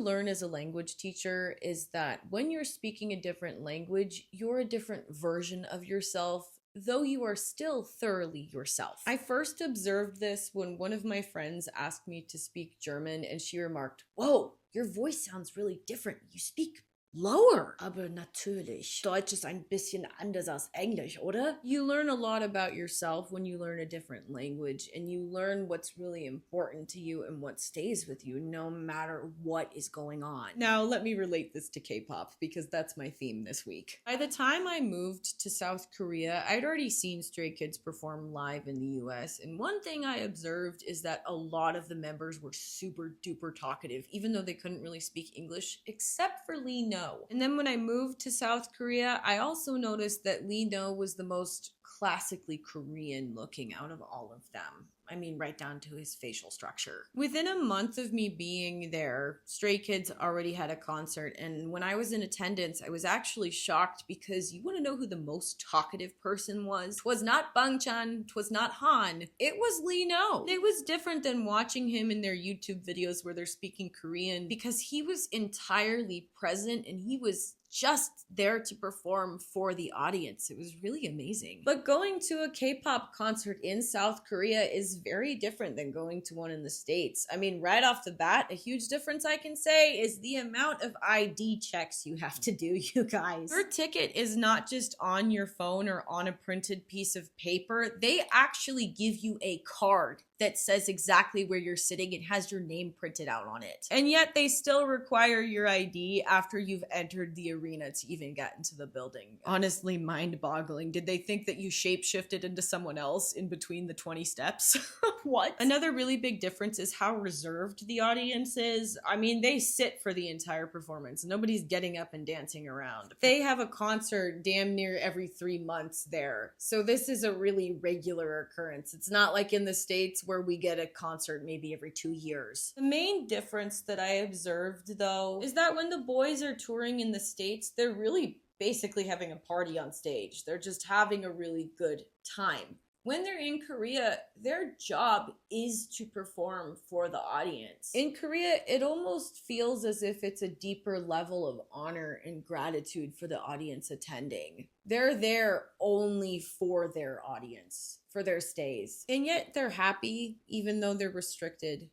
learn as a language teacher is that when you're speaking a different language, you're a different version of yourself, though you are still thoroughly yourself. I first observed this when one of my friends asked me to speak German and she remarked, "Whoa, your voice sounds really different. You speak lower." Aber natürlich. Deutsch ist ein bisschen anders als Englisch, oder? You learn a lot about yourself when you learn a different language, and you learn what's really important to you and what stays with you no matter what is going on. Now, let me relate this to K-pop because that's my theme this week. By the time I moved to South Korea, I'd already seen Stray Kids perform live in the US, and one thing I observed is that a lot of the members were super duper talkative, even though they couldn't really speak English, except for Lee No. And then when I moved to South Korea, I also noticed that Lee No was the most classically Korean looking out of all of them. I mean, right down to his facial structure. Within a month of me being there, Stray Kids already had a concert, and when I was in attendance, I was actually shocked because you want to know who the most talkative person was? 'Twas not Bangchan, 'twas not Han, it was Lee No. It was different than watching him in their YouTube videos where they're speaking Korean because he was entirely present and he was just there to perform for the audience. It was really amazing. But going to a K-pop concert in South Korea is very different than going to one in the States. I mean, right off the bat, a huge difference I can say is the amount of ID checks you have to do, you guys. Your ticket is not just on your phone or on a printed piece of paper. They actually give you a card that says exactly where you're sitting. It has your name printed out on it. And yet they still require your ID after you've entered the arena to even get into the building. Honestly, mind-boggling. Did they think that you shape-shifted into someone else in between the 20 steps? What? Another really big difference is how reserved the audience is. I mean, they sit for the entire performance. Nobody's getting up and dancing around. They have a concert damn near every 3 months there. So this is a really regular occurrence. It's not like in the States where we get a concert maybe every 2 years. The main difference that I observed, though, is that when the boys are touring in the States, they're really basically having a party on stage. They're just having a really good time. When they're in Korea, their job is to perform for the audience. In Korea, it almost feels as if it's a deeper level of honor and gratitude for the audience attending. They're there only for their audience, for their stays. And yet they're happy, even though they're restricted.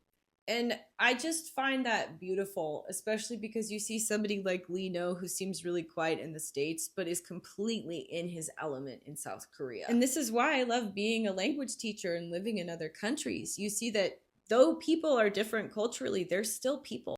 And I just find that beautiful, especially because you see somebody like Lee No, who seems really quiet in the States, but is completely in his element in South Korea. And this is why I love being a language teacher and living in other countries. You see that though people are different culturally, they're still people.